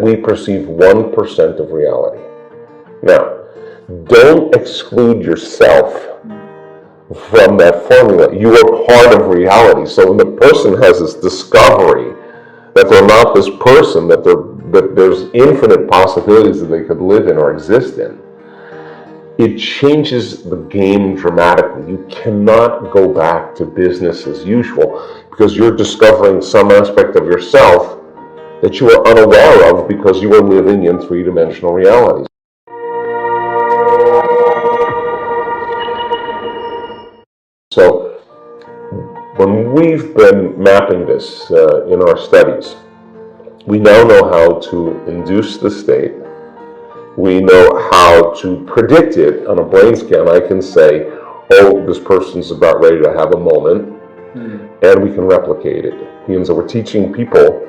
we perceive 1% of reality. Now, don't exclude yourself from that formula. You are part of reality. So when the person has this discovery that they're not this person, that there's infinite possibilities that they could live in or exist in, it changes the game dramatically. You cannot go back to business as usual because you're discovering some aspect of yourself that you are unaware of because you are living in three-dimensional realities. So when we've been mapping this in our studies, we now know how to induce the state. We know how to predict it on a brain scan. I can say, oh, this person's about ready to have a moment, and we can replicate it. It means that we're teaching people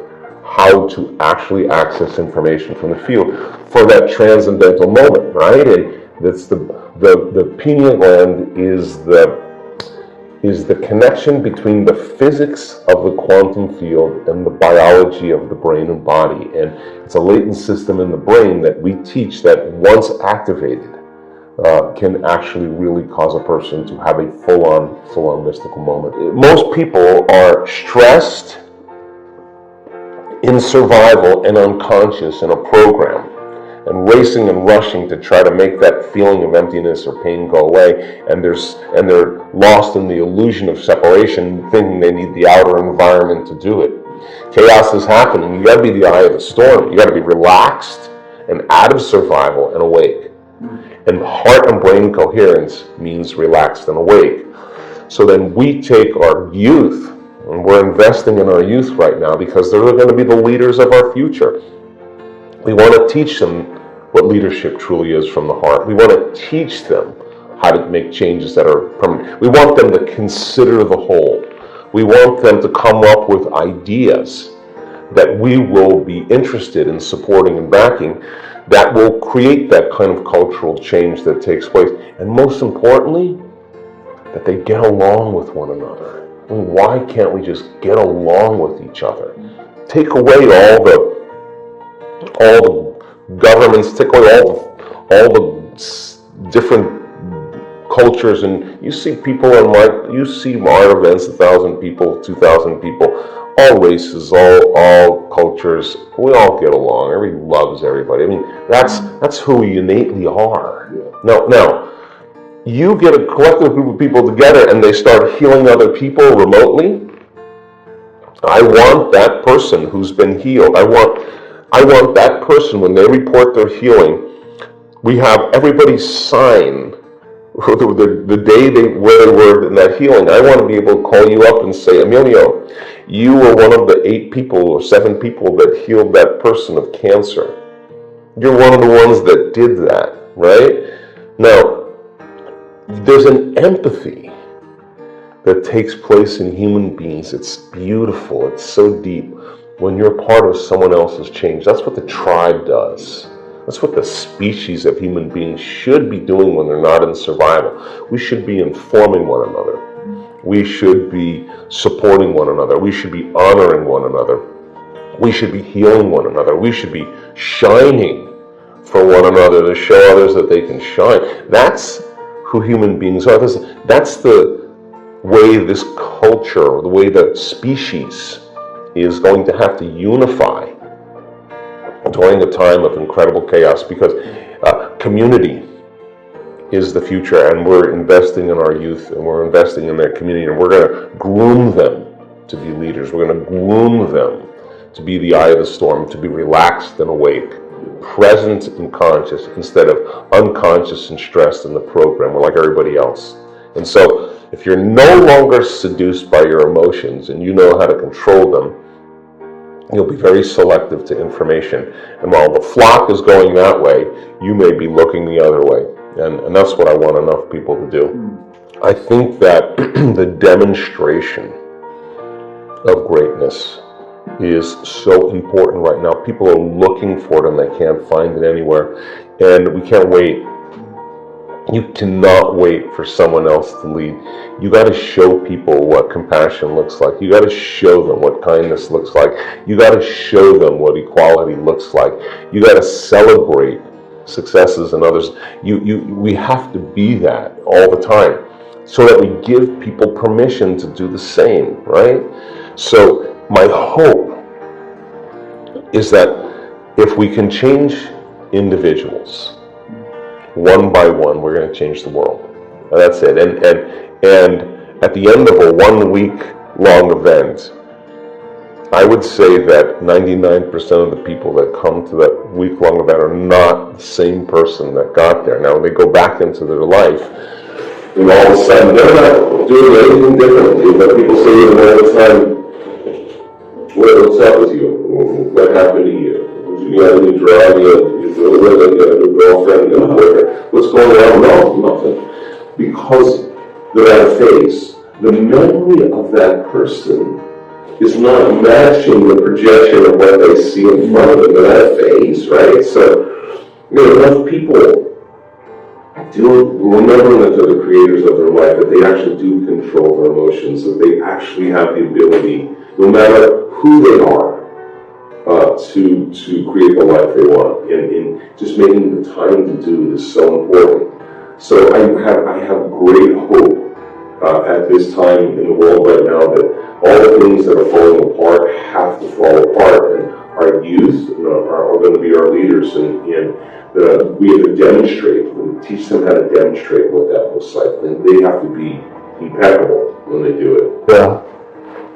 how to actually access information from the field for that transcendental moment, right? And that's the pineal gland is the connection between the physics of the quantum field and the biology of the brain and body. And it's a latent system in the brain that we teach that once activated can actually really cause a person to have a full-on mystical moment. Most people are stressed, in survival, and unconscious in a program, and racing and rushing to try to make that feeling of emptiness or pain go away, and they're lost in the illusion of separation, thinking they need the outer environment to do it. Chaos is happening. You got to be the eye of the storm. You got to be relaxed and out of survival and awake. And heart and brain coherence means relaxed and awake. So then we take our youth, and we're investing in our youth right now because they're going to be the leaders of our future. We want to teach them what leadership truly is from the heart. We want to teach them how to make changes that are permanent. We want them to consider the whole. We want them to come up with ideas that we will be interested in supporting and backing that will create that kind of cultural change that takes place. And most importantly, that they get along with one another. I mean, why can't we just get along with each other? Take away all the governments, take away all the different cultures, and you see people you see our events, 1,000 people, 2,000 people, all races, all cultures. We all get along. Everybody loves everybody. I mean, that's who we innately are. Yeah. Now, you get a collective group of people together and they start healing other people remotely. I want that person who's been healed. I want that person, when they report their healing, we have everybody sign the day where they were in that healing. I want to be able to call you up and say, Emilio, you were one of the 8 people or 7 people that healed that person of cancer. You're one of the ones that did that, right? Now, there's an empathy that takes place in human beings. It's beautiful. It's so deep. When you're part of someone else's change, that's what the tribe does. That's what the species of human beings should be doing when they're not in survival. We should be informing one another. We should be supporting one another. We should be honoring one another. We should be healing one another. We should be shining for one another to show others that they can shine. That's who human beings are. That's the way this culture, the way the species is going to have to unify during a time of incredible chaos, because community is the future, and we're investing in our youth, and we're investing in their community, and we're going to groom them to be leaders. We're going to groom them to be the eye of the storm, to be relaxed and awake, present and conscious, instead of unconscious and stressed in the program. We're like everybody else. And so if you're no longer seduced by your emotions and you know how to control them, you'll be very selective to information. And while the flock is going that way, you may be looking the other way. And that's what I want enough people to do. I think that the demonstration of greatness is so important right now. People are looking for it and they can't find it anywhere. And we can't wait You cannot wait for someone else to lead. You got to show people what compassion looks like. You got to show them what kindness looks like. You got to show them what equality looks like. You got to celebrate successes in others. We have to be that all the time, so that we give people permission to do the same, right? So my hope is that if we can change individuals one by one, we're going to change the world. And that's it. And at the end of a 1 week long event, I would say that 99% of the people that come to that week-long event are not the same person that got there. Now, when they go back into their life, and all of a sudden, they're not doing anything differently, but people say to them all the time, what's up with you? What happened to you? You got a new job, you got a new girlfriend, you got a boyfriend. What's going on? No, nothing. Because they're at a phase. The memory of that person is not matching the projection of what they see in front of them. They're at a phase, right? So, enough people do remember that they're the creators of their life, that they actually do control their emotions, that they actually have the ability, no matter who they are, to create the life they want. And just making the time to do it is so important. So I have great hope at this time in the world right now that all the things that are falling apart have to fall apart, and our youth are going to be our leaders, and we have to demonstrate, we teach them how to demonstrate what that looks like, and they have to be impeccable when they do it. Yeah,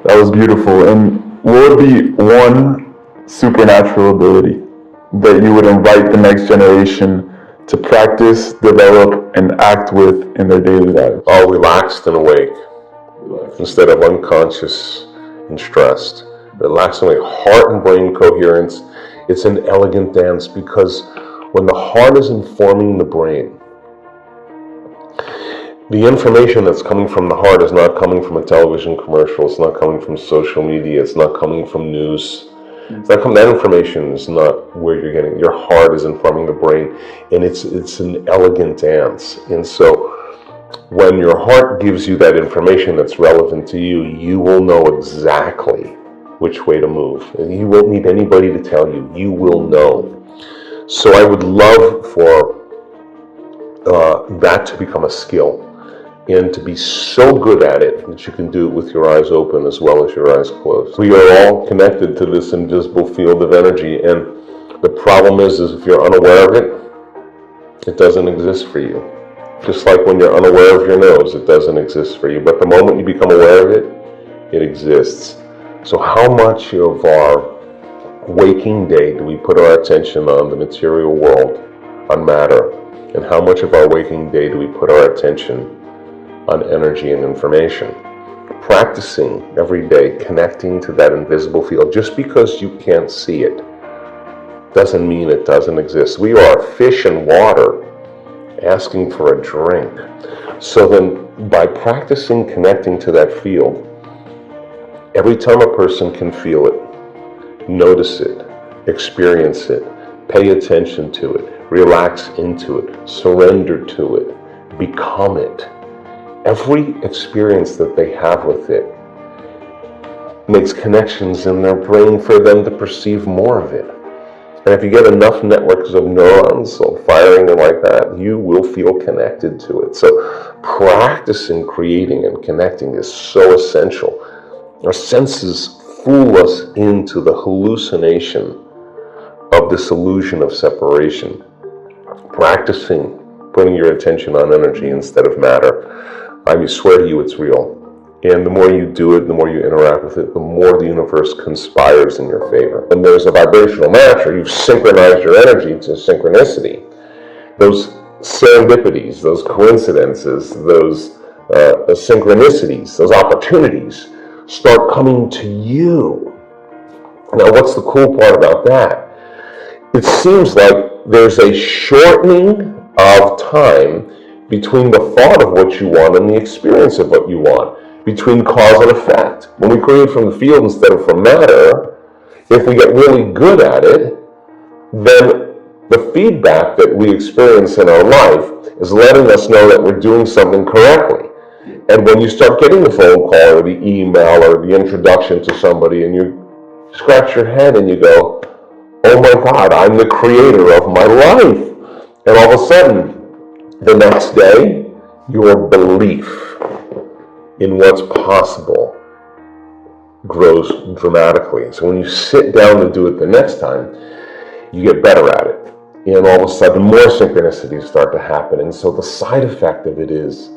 that was beautiful. And what would be one supernatural ability that you would invite the next generation to practice, develop, and act with in their daily lives? All relaxed and awake, instead of unconscious and stressed. Relaxed and awake, heart and brain coherence. It's an elegant dance, because when the heart is informing the brain, the information that's coming from the heart is not coming from a television commercial, it's not coming from social media, it's not coming from news. That information is not where you're getting. Your heart is informing the brain, and it's an elegant dance. And so when your heart gives you that information that's relevant to you, you will know exactly which way to move. And you won't need anybody to tell you. You will know. So I would love for that to become a skill, and to be so good at it that you can do it with your eyes open as well as your eyes closed. We are all connected to this invisible field of energy, and the problem is if you're unaware of it, it doesn't exist for you. Just like when you're unaware of your nose, it doesn't exist for you. But the moment you become aware of it, it exists. So how much of our waking day do we put our attention on the material world, on matter? And how much of our waking day do we put our attention on energy and information? Practicing every day, connecting to that invisible field. Just because you can't see it doesn't mean it doesn't exist. We are fish in water asking for a drink. So then, by practicing connecting to that field, every time a person can feel it, notice it, experience it, pay attention to it, relax into it, surrender to it, become it. Every experience that they have with it makes connections in their brain for them to perceive more of it. And if you get enough networks of neurons firing like that, you will feel connected to it. So practicing creating and connecting is so essential. Our senses fool us into the hallucination of this illusion of separation. Practicing putting your attention on energy instead of matter, I swear to you it's real. And the more you do it, the more you interact with it, the more the universe conspires in your favor. When there's a vibrational match, or you've synchronized your energy to synchronicity, those serendipities, those coincidences, those synchronicities, those opportunities start coming to you. Now, what's the cool part about that? It seems like there's a shortening of time between the thought of what you want and the experience of what you want, between cause and effect. When we create from the field instead of from matter, if we get really good at it, then The feedback that we experience in our life is letting us know that we're doing something correctly. And when you start getting the phone call or the email or the introduction to somebody, and you scratch your head and you go, oh my God, I'm the creator of my life. And all of a sudden, the next day, your belief in what's possible grows dramatically. So when you sit down to do it the next time, you get better at it. And all of a sudden, more synchronicities start to happen. And so the side effect of it is,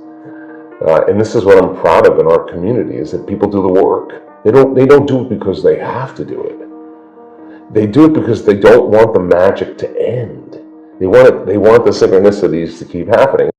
and this is what I'm proud of in our community, is that people do the work. They don't do it because they have to do it. They do it because they don't want the magic to end. They want the synchronicities to keep happening.